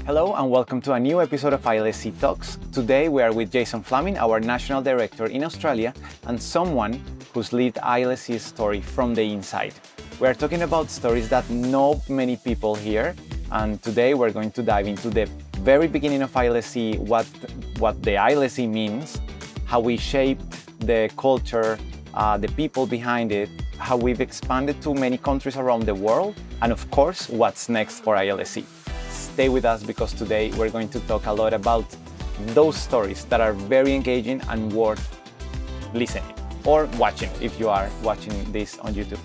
Hello and welcome to a new episode of ILSC Talks. Today we are with Jason Fleming, our National Director in Australia, and someone who's lived ILSC's story from the inside. We are talking about stories that not many people hear, and today we're going to dive into the very beginning of ILSC, what the ILSC means, how we shaped the culture, the people behind it, how we've expanded to many countries around the world, and of course, what's next for ILSC. Stay with us because today we're going to talk a lot about those stories that are very engaging and worth listening or watching if you are watching this on YouTube.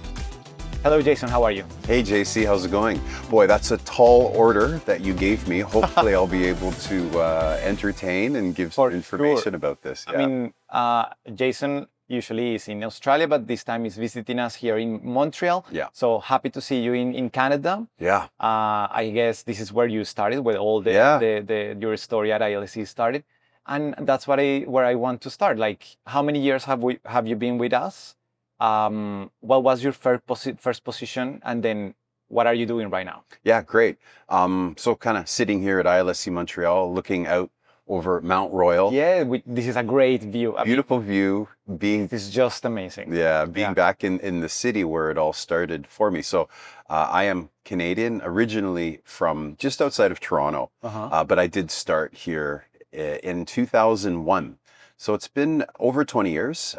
Hello, Jason, how are you? Hey, JC, how's it going? Boy, that's a tall order that you gave me. Hopefully I'll be able to entertain and give some information about this. Yeah. I mean, Jason usually is in Australia, but this time he's visiting us here in Montreal. Yeah. So happy to see you in Canada. Yeah. I guess this is where you started, where all your story at ILSC started. And that's where I want to start. Like, how many years have you been with us? What was your first position, and then what are you doing right now? Yeah, great. So kind of sitting here at ILSC Montreal, looking out over Mount Royal. Yeah, this is a great view. Beautiful view. This is just amazing. Yeah, being back in the city where it all started for me. So I am Canadian, originally from just outside of Toronto, but I did start here in 2001. So it's been over 20 years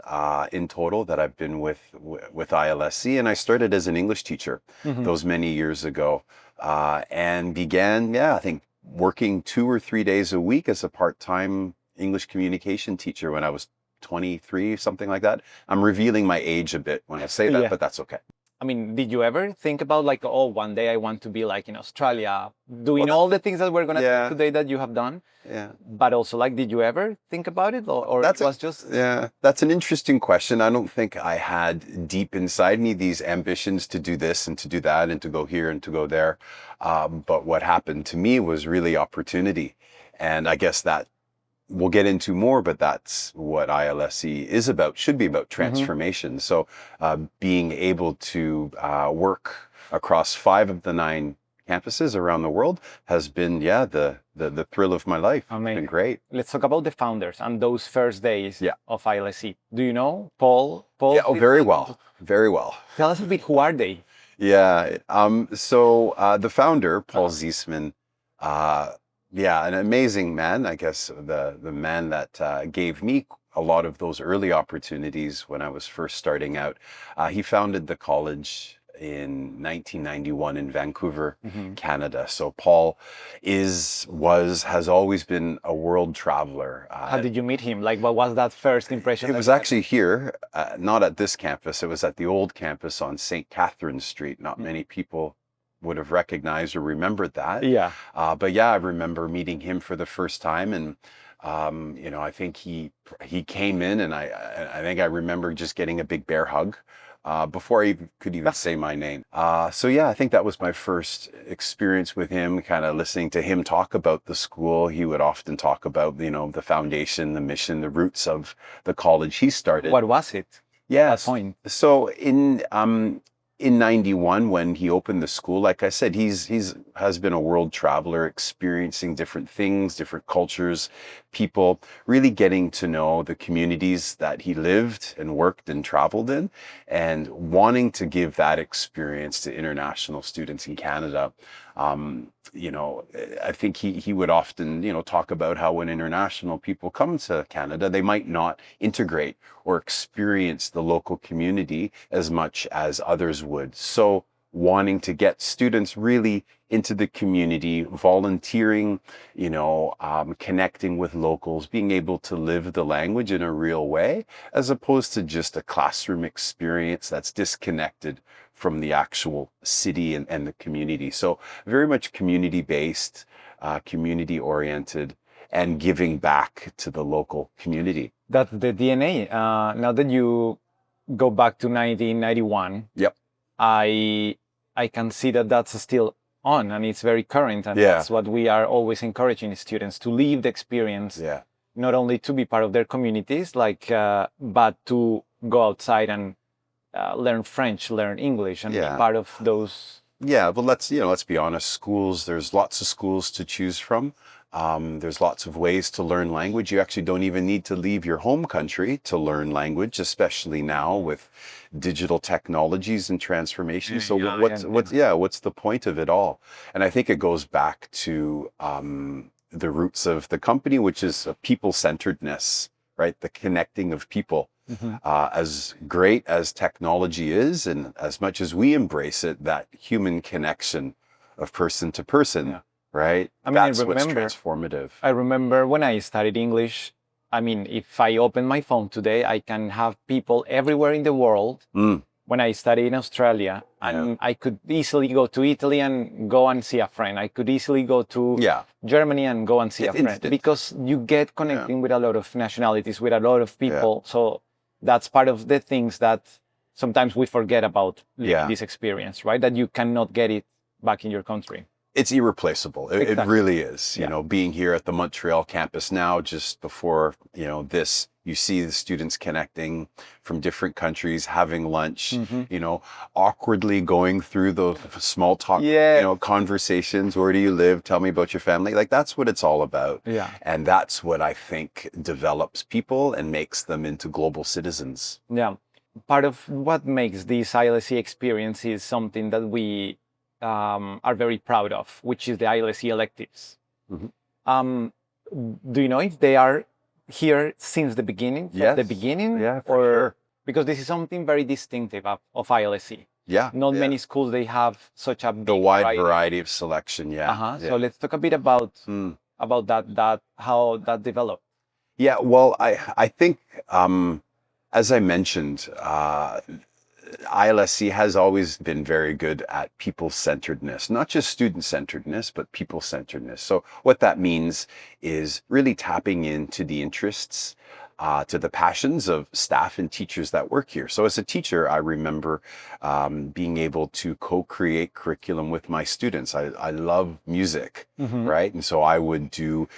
in total that I've been with ILSC, and I started as an English teacher those many years ago, and began, I think, working 2 or 3 days a week as a part-time English communication teacher when I was 23, something like that. I'm revealing my age a bit when I say that, but that's okay. I mean, did you ever think about like, oh, one day I want to be like in Australia, doing all the things that we're going to do today that you have done? Yeah. But also, like, did you ever think about it, or it was just? Yeah, that's an interesting question. I don't think I had deep inside me these ambitions to do this and to do that and to go here and to go there. But what happened to me was really opportunity. And I guess that we'll get into more, but that's what ILSC is about, should be about, transformation. So being able to work across 5 of the 9 campuses around the world has been, the thrill of my life. Amazing. It's been great. Let's talk about the founders and those first days of ILSC. Do you know Paul? Yeah, very well. Very well. Tell us a bit, who are they? Yeah. So the founder, Paul Ziesman, an amazing man, I guess, the man that gave me a lot of those early opportunities when I was first starting out. He founded the college in 1991 in Vancouver, Canada. So Paul has always been a world traveler. How did you meet him? Like, what was that first impression? It was actually here, not at this campus. It was at the old campus on St. Catherine Street. Not many people would have recognized or remembered that. Yeah. But I remember meeting him for the first time, and I think he came in, and I think I remember just getting a big bear hug before I could even say my name. I think that was my first experience with him, kind of listening to him talk about the school. He would often talk about, the foundation, the mission, the roots of the college he started. What was it? Yeah. Point. So in 91, when he opened the school, like I said, has been a world traveler, experiencing different things, different cultures, people, really getting to know the communities that he lived and worked and traveled in, and wanting to give that experience to international students in Canada. I think he would often, talk about how when international people come to Canada, they might not integrate or experience the local community as much as others would. So wanting to get students really into the community, volunteering, connecting with locals, being able to live the language in a real way, as opposed to just a classroom experience that's disconnected from the actual city and the community. So very much community-based, community-oriented, and giving back to the local community. That's the DNA. Now that you go back to 1991, I can see that that's still on, and it's very current, and that's what we are always encouraging students to live the experience. Not only to be part of their communities, but to go outside and learn French, learn English, and be part of those Yeah, but let's be honest. Schools, there's lots of schools to choose from. There's lots of ways to learn language. You actually don't even need to leave your home country to learn language, especially now with digital technologies and transformation. So what's the point of it all? And I think it goes back to the roots of the company, which is a people-centeredness, right? The connecting of people. As great as technology is, and as much as we embrace it, that human connection of person to person, right? I mean, That's what's transformative. I remember when I studied English, I mean, if I open my phone today, I can have people everywhere in the world. When I studied in Australia, and I could easily go to Italy and go and see a friend. I could easily go to Germany and go and see a friend, because you get connecting with a lot of nationalities, with a lot of people. So that's part of the things that sometimes we forget about this experience, right? That you cannot get it back in your country. It's irreplaceable. It really is. You know, being here at the Montreal campus now, just before, this, you see the students connecting from different countries, having lunch, awkwardly going through those small talk, conversations. Where do you live? Tell me about your family. Like, that's what it's all about. Yeah. And that's what I think develops people and makes them into global citizens. Yeah. Part of what makes this ILSC experience is something that we are very proud of, which is the ILSC electives. Do you know if they are here since the beginning? Yes. The beginning? Yeah, for sure. Because this is something very distinctive of ILSC. Yeah. Not many schools, they have such a big wide variety of selection. Yeah. So let's talk a bit about that, how that developed. Yeah, well, I think, as I mentioned, ILSC has always been very good at people-centeredness, not just student-centeredness, but people-centeredness. So what that means is really tapping into the interests, to the passions of staff and teachers that work here. So as a teacher, I remember being able to co-create curriculum with my students. I love music, right? And so I would do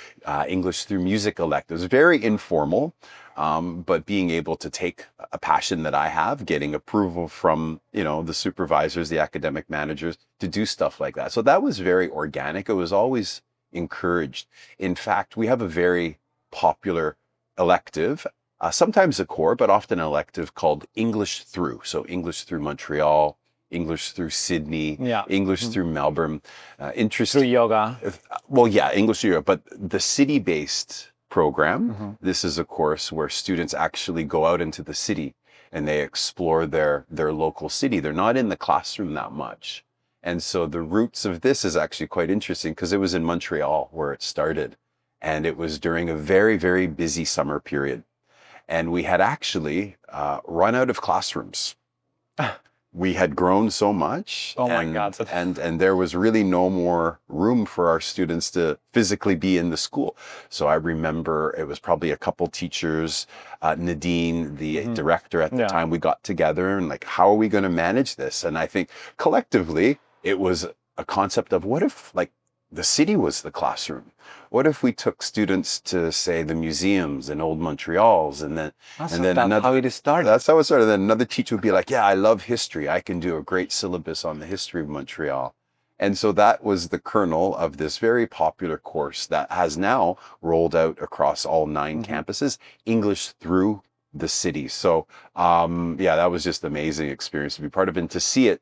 English through music electives, very informal. But being able to take a passion that I have, getting approval from, the supervisors, the academic managers, to do stuff like that. So that was very organic. It was always encouraged. In fact, we have a very popular elective, sometimes a core, but often an elective called English Through. So English through Montreal, English through Sydney, English through Melbourne. Through yoga. Well, yeah, English through yoga, but the city-based program. This is a course where students actually go out into the city and they explore their local city. They're not in the classroom that much. And so the roots of this is actually quite interesting, because it was in Montreal where it started. And it was during a very, very busy summer period. And we had actually run out of classrooms. We had grown so much. Oh my God. And there was really no more room for our students to physically be in the school. So I remember it was probably a couple teachers, Nadine, the director at the time, we got together and how are we going to manage this? And I think collectively it was a concept of, what if the city was the classroom? What if we took students to, say, the museums in old Montreals, and then that's how it started. That's how it started. Then another teacher would be like, yeah, I love history. I can do a great syllabus on the history of Montreal. And so that was the kernel of this very popular course that has now rolled out across all 9 campuses, English through the city. So, that was just an amazing experience to be part of, and to see it,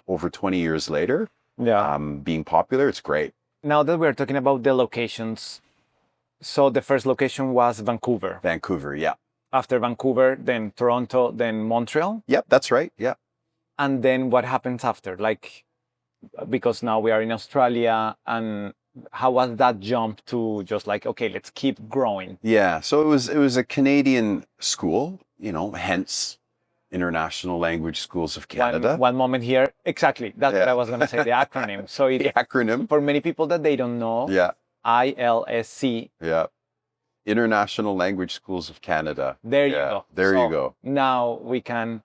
over 20 years later, being popular, it's great. Now that we're talking about the locations, so the first location was Vancouver. Vancouver, yeah. After Vancouver, then Toronto, then Montreal? Yep, that's right, yeah. And then what happens after? Because now we are in Australia, and how was that jump to just okay, let's keep growing? Yeah, so it was a Canadian school, hence International Language Schools of Canada. One moment here. Exactly. That's what I was going to say, the acronym. So the acronym. For many people that they don't know, ILSC. Yeah. International Language Schools of Canada. There you go. There you go. Now we can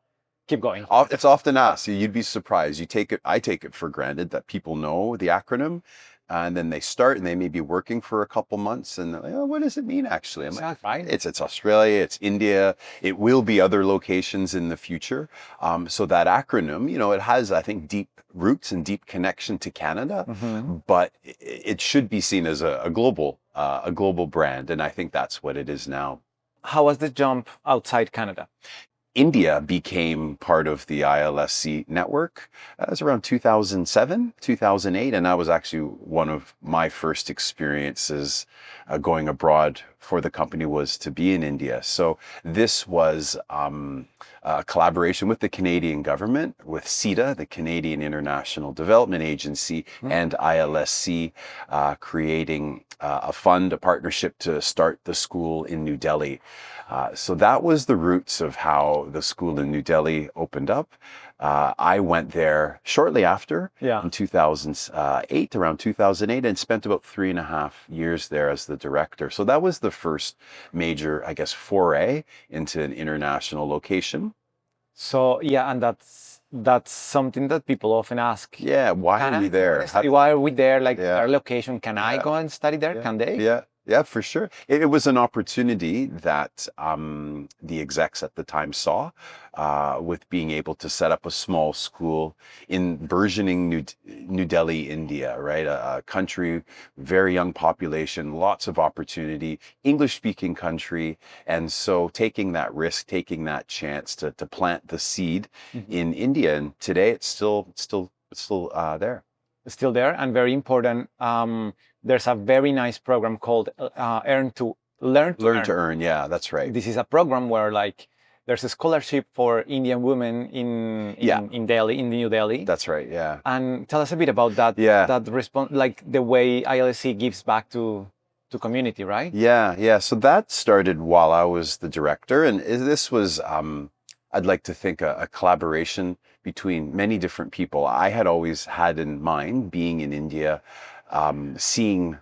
keep going. It's often asked. You'd be surprised. I take it for granted that people know the acronym. and then they start and they may be working for a couple months and they're like, oh, what does it mean actually? I'm like, Exactly. Right. it's Australia, it's India, it will be other locations in the future. So that acronym, it has, I think, deep roots and deep connection to Canada, but it should be seen as a global brand, and I think that's what it is now. How was the jump outside Canada? India became part of the ILSC network. That was around 2007, 2008, and that was actually one of my first experiences going abroad for the company, was to be in India. So this was a collaboration with the Canadian government, with CETA, the Canadian International Development Agency, and ILSC, creating a fund, a partnership to start the school in New Delhi. So that was the roots of how the school in New Delhi opened up. I went there shortly after, in 2008, around 2008, and spent about 3.5 years there as the director. So that was the first major, I guess, foray into an international location. So yeah, and that's something that people often ask. Yeah, why are we there? Why are we there? Like our location, can I go and study there? Can they? Yeah, for sure. It was an opportunity that the execs at the time saw, with being able to set up a small school in burgeoning New Delhi, India, right? A country, very young population, lots of opportunity, English-speaking country. And so taking that risk, taking that chance to plant the seed in India. And today it's still there. Still there, and very important. There's a very nice program called Learn to Earn. Yeah, that's right. This is a program where there's a scholarship for Indian women in Delhi, in New Delhi. That's right. Yeah. And tell us a bit about that. Yeah. That response, like the way ILSC gives back to community, right? Yeah. So that started while I was the director, and this was, I'd like to think, a collaboration between many different people. I had always had in mind, being in India, seeing,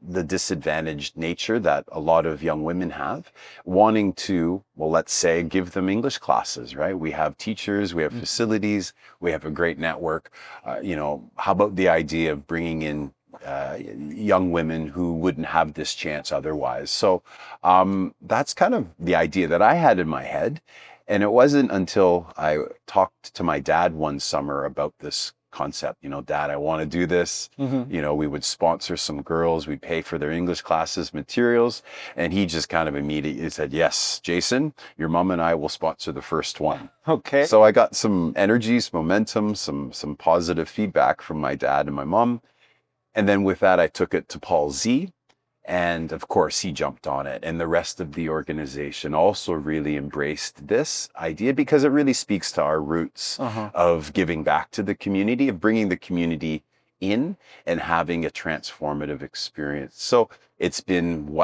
the disadvantaged nature that a lot of young women have, wanting to, well, let's say, give them English classes, right? We have teachers, we have facilities, we have a great network. How about the idea of bringing in young women who wouldn't have this chance otherwise? So that's kind of the idea that I had in my head. And it wasn't until I talked to my dad one summer about this concept. Dad, I want to do this. We would sponsor some girls, we'd pay for their English classes, materials. And he just kind of immediately said, yes, Jason, your mom and I will sponsor the first one. Okay. So I got some energy, some momentum, some positive feedback from my dad and my mom. And then with that, I took it to Paul Z. And of course, he jumped on it. And the rest of the organization also really embraced this idea, because it really speaks to our roots of giving back to the community, of bringing the community in and having a transformative experience. So it's been,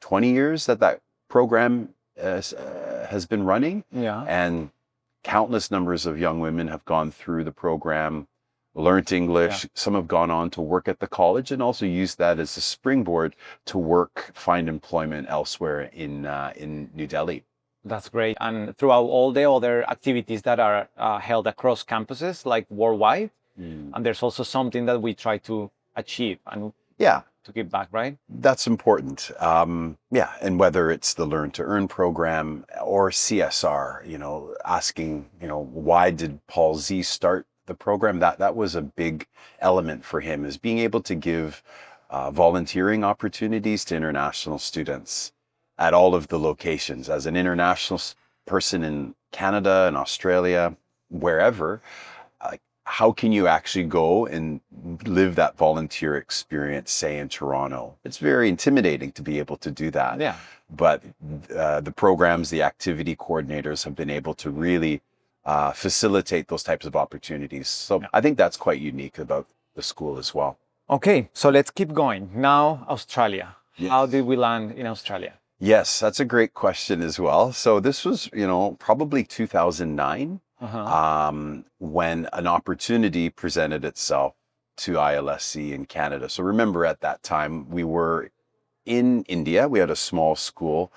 20 years that program has been running? Yeah. And countless numbers of young women have gone through the program, learned English. Yeah. Some have gone on to work at the college and also used that as a springboard to find employment elsewhere in New Delhi. That's great. And throughout all the other activities that are held across campuses, like worldwide, and there's also something that we try to achieve and to give back, right? That's important. And whether it's the Learn to Earn program or CSR, asking, why did Paul Z start the program? That was a big element for him, is being able to give volunteering opportunities to international students at all of the locations. As an international person in Canada and Australia, wherever, how can you actually go and live that volunteer experience, say in Toronto? It's very intimidating to be able to do that. Yeah. But the programs, the activity coordinators have been able to really facilitate those types of opportunities. So I think that's quite unique about the school as well. Okay, so let's keep going. Now, Australia. Yes. How did we land in Australia? Yes, that's a great question as well. So this was, probably 2009, when an opportunity presented itself to ILSC in Canada. So remember, at that time, we were in India. We had a small school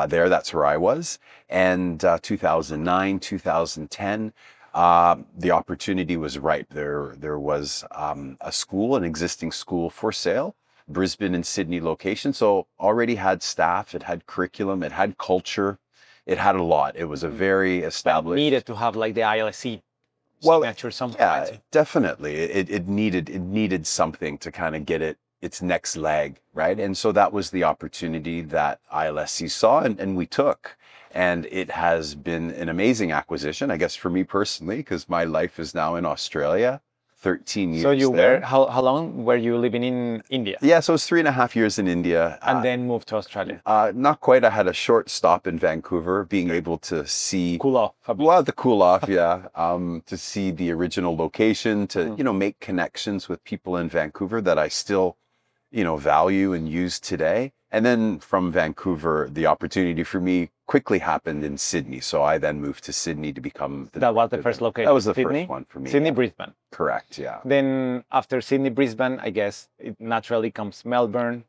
there. That's where I was. And 2009, 2010, the opportunity was ripe. There was a school, an existing school for sale, Brisbane and Sydney location. So already had staff, it had curriculum, it had culture, it had a lot. It was a very established. Needed to have like the ILSC Well, signature, something. yeah, Right? definitely. It needed something to kind of get its next leg, right? And so that was the opportunity that ILSC saw and we took. And it has been an amazing acquisition, I guess, for me personally, because my life is now in Australia, 13 years So you there. were, how long were you living in India? Yeah, so it was 3.5 years in India. And then moved to Australia? Not quite. I had a short stop in Vancouver, being able to see Cool off. well, the cool off, yeah. To see the original location, to make connections with people in Vancouver that I still, value and use today. And then from Vancouver, the opportunity for me quickly happened in Sydney. So I then moved to Sydney to become That was the first location. That was the Sydney? first one for me. Sydney, yeah. Brisbane. Correct, yeah. Then after Sydney, Brisbane, I guess it naturally comes Melbourne,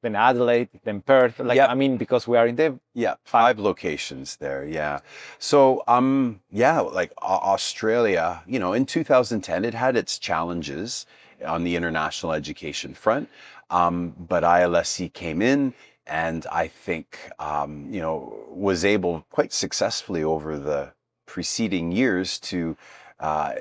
then Adelaide, then Perth. Like, Yep. I mean, because we are in the Yeah, 5 locations there. Yeah. So, like Australia, in 2010, it had its challenges on the international education front. But ILSC came in and I think, was able quite successfully over the preceding years to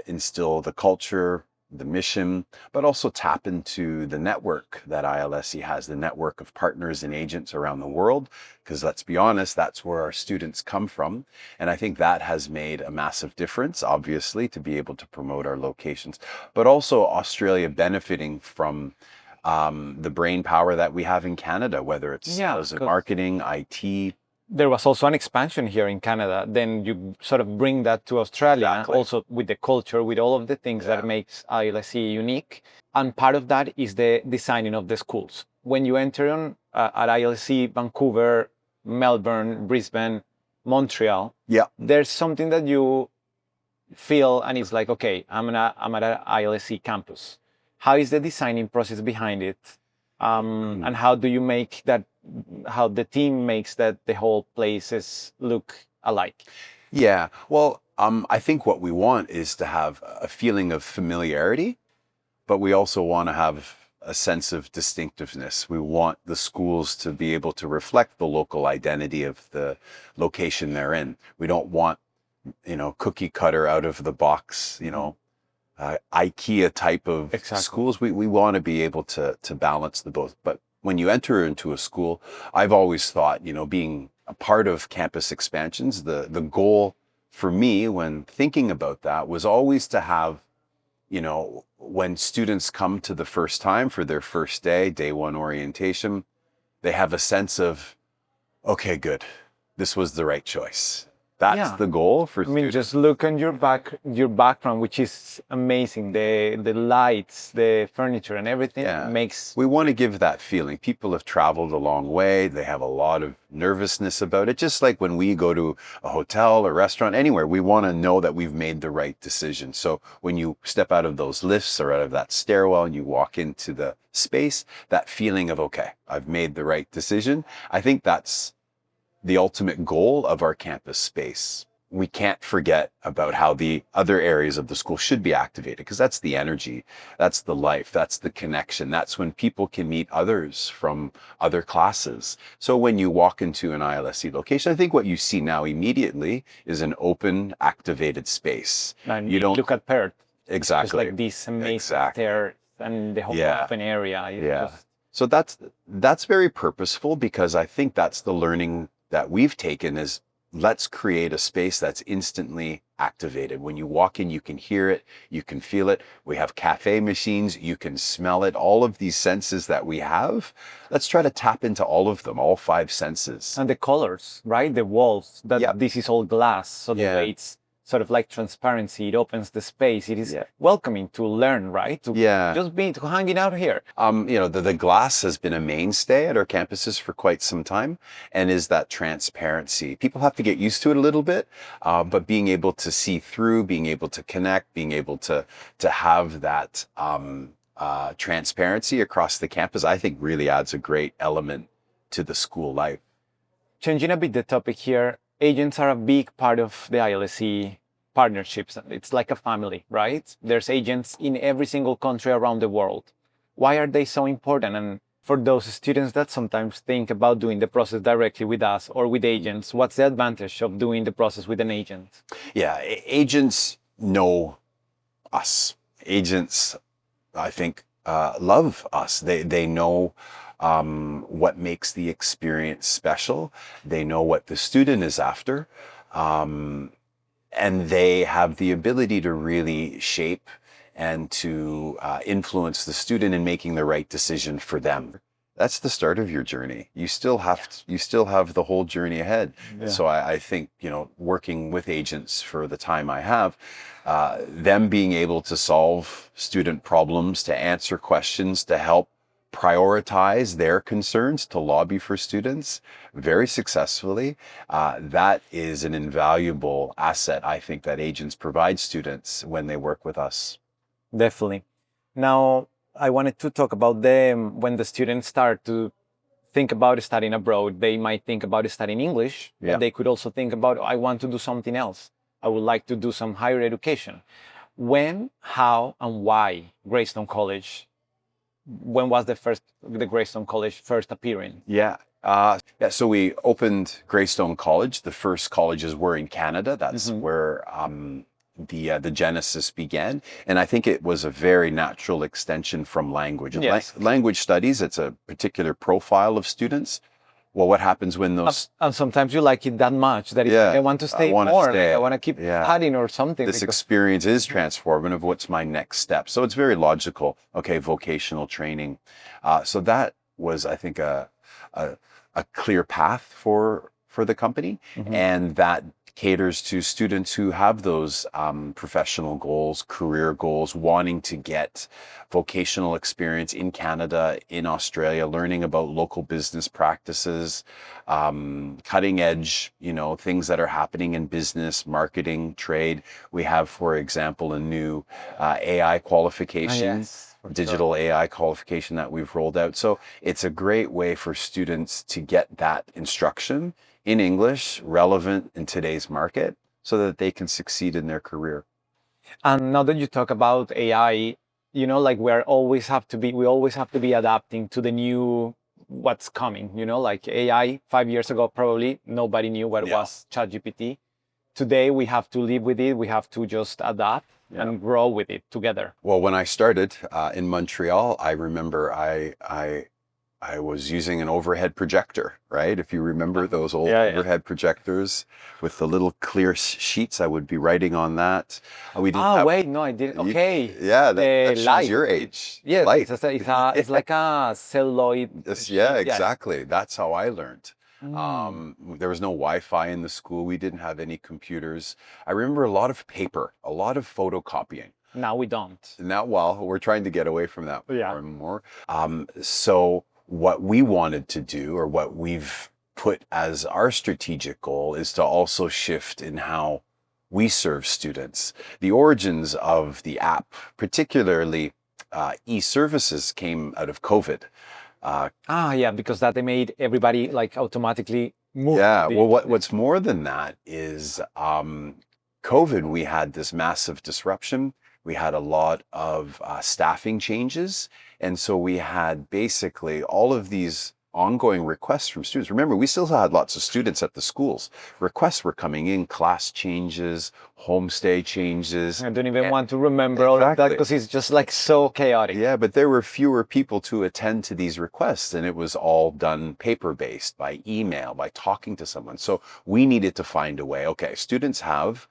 instill the culture, the mission, but also tap into the network that ILSC has, the network of partners and agents around the world, because let's be honest, that's where our students come from. And I think that has made a massive difference, obviously, to be able to promote our locations, but also Australia benefiting from the brain power that we have in Canada, whether it's sales and marketing, IT. There was also an expansion here in Canada. Then you sort of bring that to Australia, Exactly. also with the culture, with all of the things that makes ILSC unique. And part of that is the designing of the schools. When you enter on at ILSC Vancouver, Melbourne, Brisbane, Montreal, there's something that you feel and it's like, okay, I'm at an ILSC campus. How is the designing process behind it? And how do you make that, how the team makes that the whole places look alike? Yeah, well, I think what we want is to have a feeling of familiarity, but we also want to have a sense of distinctiveness. We want the schools to be able to reflect the local identity of the location they're in. We don't want, cookie cutter out of the box, IKEA type of schools. We want to be able to balance the both. But when you enter into a school, I've always thought, being a part of campus expansions, the goal for me when thinking about that was always to have, when students come to the first time for their first day one orientation, they have a sense of, okay, good, this was the right choice. That's the goal for students. I mean, just look on your background, which is amazing. The lights, the furniture, and everything makes. We want to give that feeling. People have traveled a long way. They have a lot of nervousness about it. Just like when we go to a hotel or restaurant, anywhere, we want to know that we've made the right decision. So when you step out of those lifts or out of that stairwell and you walk into the space, that feeling of, okay, I've made the right decision. I think that's the ultimate goal of our campus space. We can't forget about how the other areas of the school should be activated, because that's the energy, that's the life, that's the connection. That's when people can meet others from other classes. So when you walk into an ILSC location, I think what you see now immediately is an open, activated space. And you don't look at Perth. Exactly. It's like these amazing stairs and the whole open area. So that's very purposeful, because I think that's the learning that we've taken is, let's create a space that's instantly activated. When you walk in, you can hear it, you can feel it. We have cafe machines, you can smell it, all of these senses that we have. Let's try to tap into all of them, all 5 senses. And the colors, right? The walls, this is all glass. So the way it's sort of like transparency, it opens the space. It is welcoming to learn, right? To just be hanging out here. The glass has been a mainstay at our campuses for quite some time, and is that transparency. People have to get used to it a little bit, but being able to see through, being able to connect, being able to have that transparency across the campus, I think really adds a great element to the school life. Changing a bit the topic here, agents are a big part of the ILSC partnerships. It's like a family, right? There's agents in every single country around the world. Why are they so important? And for those students that sometimes think about doing the process directly with us or with agents, what's the advantage of doing the process with an agent? Yeah, agents know us. Agents, I think, love us. They know what makes the experience special. They know what the student is after. And they have the ability to really shape and to influence the student in making the right decision for them. That's the start of your journey. You still have the whole journey ahead. Yeah. So I think, working with agents for the time I have, them being able to solve student problems, to answer questions, to help prioritize their concerns, to lobby for students very successfully, that is an invaluable asset, I think, that agents provide students when they work with us. Definitely. Now, I wanted to talk about when the students start to think about studying abroad. They might think about studying English, Yeah. but they could also think about, I want to do something else. I would like to do some higher education. When, how, and why Greystone College? When was the Greystone College first appearing? Yeah. So we opened Greystone College. The first colleges were in Canada. That's where the genesis began. And I think it was a very natural extension from language. Yes. Language studies, it's a particular profile of students. Well, what happens when those... And sometimes you like it that much that I want to stay more. Like, I want to keep studying or something. This experience is transformative. What's my next step? So it's very logical. Okay, vocational training. So that was, I think, a clear path for the company, and that caters to students who have those professional goals, career goals, wanting to get vocational experience in Canada, in Australia, learning about local business practices, cutting edge, things that are happening in business, marketing, trade. We have, for example, a new AI qualification. Digital AI qualification that we've rolled out. So it's a great way for students to get that instruction in English, relevant in today's market, so that they can succeed in their career. And now that you talk about AI, like we always have to be adapting to the new what's coming. Like AI 5 years ago, probably nobody knew what was ChatGPT. Today we have to live with it. We have to just adapt and grow with it together. Well, when I started in Montreal, I remember I was using an overhead projector, right? If you remember those old overhead projectors with the little clear sheets, I would be writing on that. We didn't wait, no, I didn't. Okay. Yeah, that shows your age. Yeah, light. It's like a celluloid. Yeah, exactly. That's how I learned. There was no Wi-Fi in the school. We didn't have any computers. I remember a lot of paper, a lot of photocopying. Now we don't. Now, well, we're trying to get away from that more and more. So what we wanted to do, or what we've put as our strategic goal, is to also shift in how we serve students. The origins of the app, particularly e-services, came out of COVID. Because that they made everybody like automatically move. Yeah, well, what's more than that is COVID, we had this massive disruption. We had a lot of staffing changes. And so we had basically all of these ongoing requests from students. Remember, we still had lots of students at the schools. Requests were coming in, class changes, homestay changes. I don't even want to remember all of that because it's just like so chaotic. Yeah, but there were fewer people to attend to these requests, and it was all done paper-based, by email, by talking to someone. So we needed to find a way. Okay, students have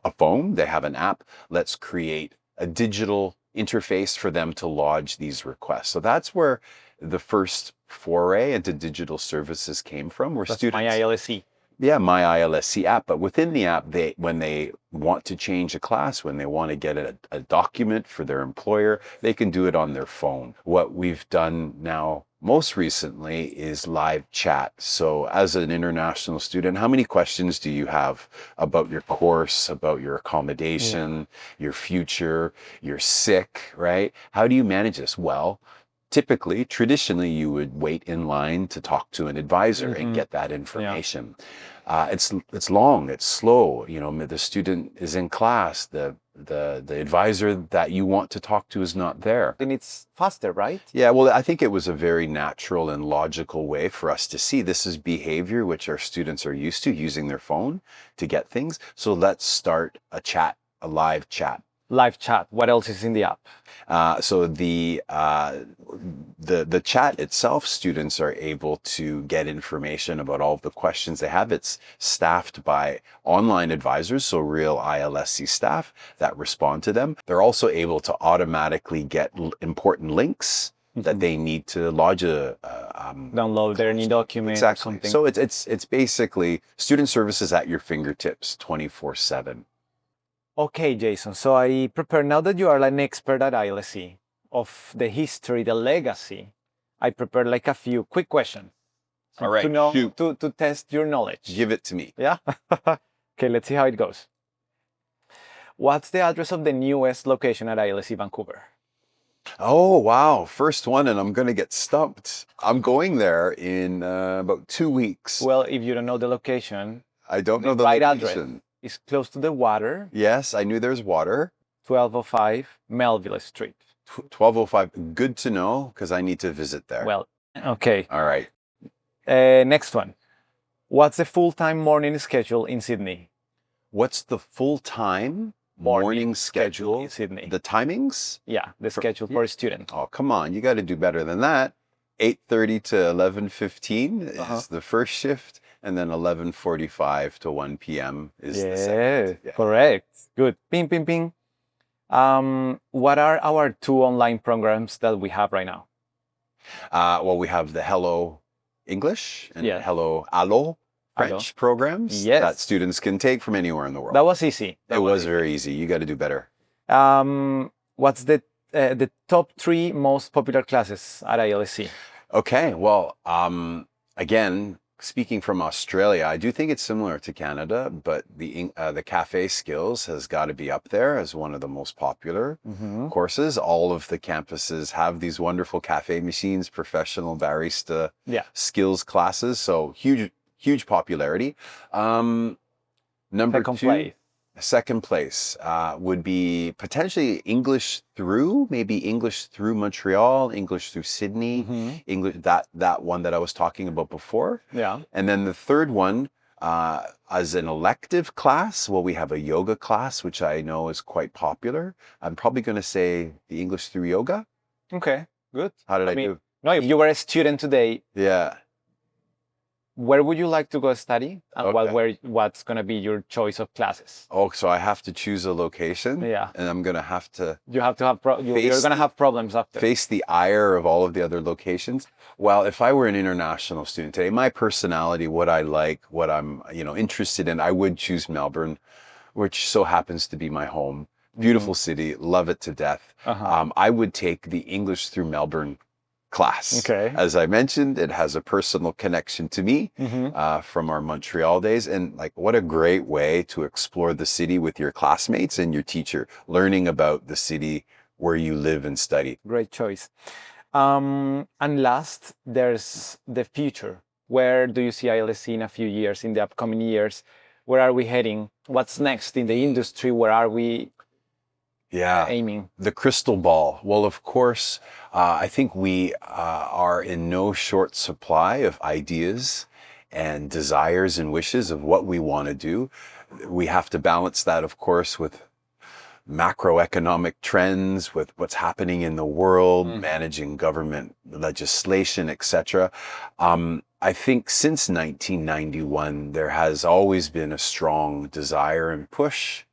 a phone, they have an app. Let's create a digital interface for them to lodge these requests. So that's where the first foray into digital services came from. Where that's students, My ILSC. Yeah, My ILSC app. But within the app, when they want to change a class, when they want to get a document for their employer, they can do it on their phone. What we've done now most recently is live chat. So as an international student, how many questions do you have about your course, about your accommodation, your future, you're sick, right? How do you manage this? Well, traditionally, you would wait in line to talk to an advisor and get that information. It's long, it's slow. You know, the student is in class, the advisor that you want to talk to is not there. And it's faster, right? Yeah, well, I think it was a very natural and logical way for us to see this is behavior which our students are used to, using their phone to get things. So let's start a chat, a live chat. Live chat. What else is in the app? So the chat itself, students are able to get information about all of the questions they have. It's staffed by online advisors, so real ILSC staff that respond to them. They're also able to automatically get important links that they need to lodge a Download their new document or exactly. something. So it's basically student services at your fingertips 24/7. Okay, Jason. So I prepare, now that you are an expert at ILSC of the history, the legacy, I prepared like a few quick questions. All right, To know, shoot. to test your knowledge. Give it to me. Yeah? Okay, let's see how it goes. What's the address of the newest location at ILSC Vancouver? Oh, wow. First one, and I'm going to get stumped. I'm going there in about 2 weeks. Well, if you don't know the location, I don't know the right location. address. It's close to the water, Yes, I knew there's water. 1205 Melville Street. 1205. Good to know because I need to visit there. Well, okay. All right. Next one. What's the full-time morning schedule in Sydney? What's the full-time morning schedule? in Sydney. The timings? Yeah, the schedule for a student. Oh, come on. You got to do better than that. 8:30 to 11:15 is the first shift, and then 11:45 to 1 p.m. is the second. Yeah, correct. Good. Ping, ping, ping. What are our 2 online programs that we have right now? Well, we have the Hello English and Yeah. Hello Allo French programs Yes. that students can take from anywhere in the world. That was easy. It was very easy. You got to do better. What's the top 3 most popular classes at ILSC? Okay, well, again, speaking from Australia, I do think it's similar to Canada, but the cafe skills has got to be up there as one of the most popular courses. All of the campuses have these wonderful cafe machines, professional barista skills classes, so huge popularity. Number 2. Second place would be potentially English through, maybe English through Montreal, English through Sydney, English that one that I was talking about before. Yeah. And then the third one, as an elective class, well, we have a yoga class, which I know is quite popular. I'm probably going to say the English through yoga. Okay, good. How did I do? No, if you were a student today, Yeah. where would you like to go study? And Okay. what's going to be your choice of classes? Oh, so I have to choose a location. Yeah. And I'm going to have to You have to have you're going to have problems after. face the ire of all of the other locations. Well, if I were an international student today, my personality, what I like, what I'm, interested in, I would choose Melbourne, which so happens to be my home. Beautiful city, love it to death. I would take the English through Melbourne class. Okay. As I mentioned, it has a personal connection to me from our Montreal days. And what a great way to explore the city with your classmates and your teacher, learning about the city where you live and study. Great choice. And last, there's the future. Where do you see ILSC in a few years, in the upcoming years? Where are we heading? What's next in the industry? Where are we aiming? The crystal ball. Well, of course, I think we are in no short supply of ideas and desires and wishes of what we want to do. We have to balance that, of course, with macroeconomic trends, with what's happening in the world, managing government legislation, etc. I think since 1991, there has always been a strong desire and push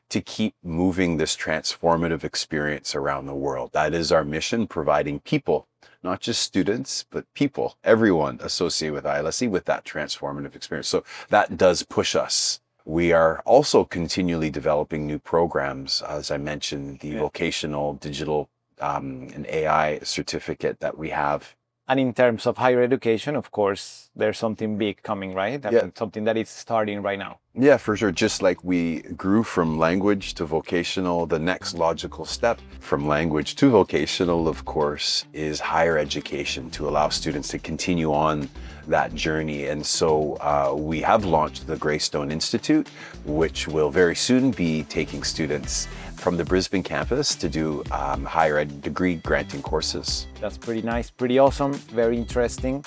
to keep moving this transformative experience around the world. That is our mission, providing people, not just students, but people, everyone associated with ILSC with that transformative experience. So that does push us. We are also continually developing new programs. As I mentioned, the vocational, digital, and AI certificate that we have. And in terms of higher education, of course, there's something big coming, right? Something that is starting right now. Yeah, for sure. Just like we grew from language to vocational, the next logical step from language to vocational, of course, is higher education to allow students to continue on that journey. And so we have launched the Greystone Institute, which will very soon be taking students from the Brisbane campus to do higher ed degree granting courses. That's pretty nice, pretty awesome, very interesting.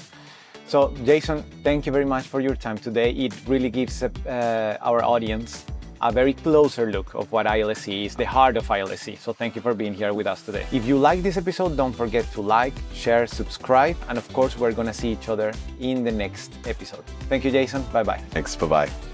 So Jason, thank you very much for your time today. It really gives our audience a very closer look of what ILSC is, the heart of ILSC. So thank you for being here with us today. If you like this episode, don't forget to like, share, subscribe, and of course, we're gonna see each other in the next episode. Thank you, Jason. Bye-bye. Thanks. Bye-bye.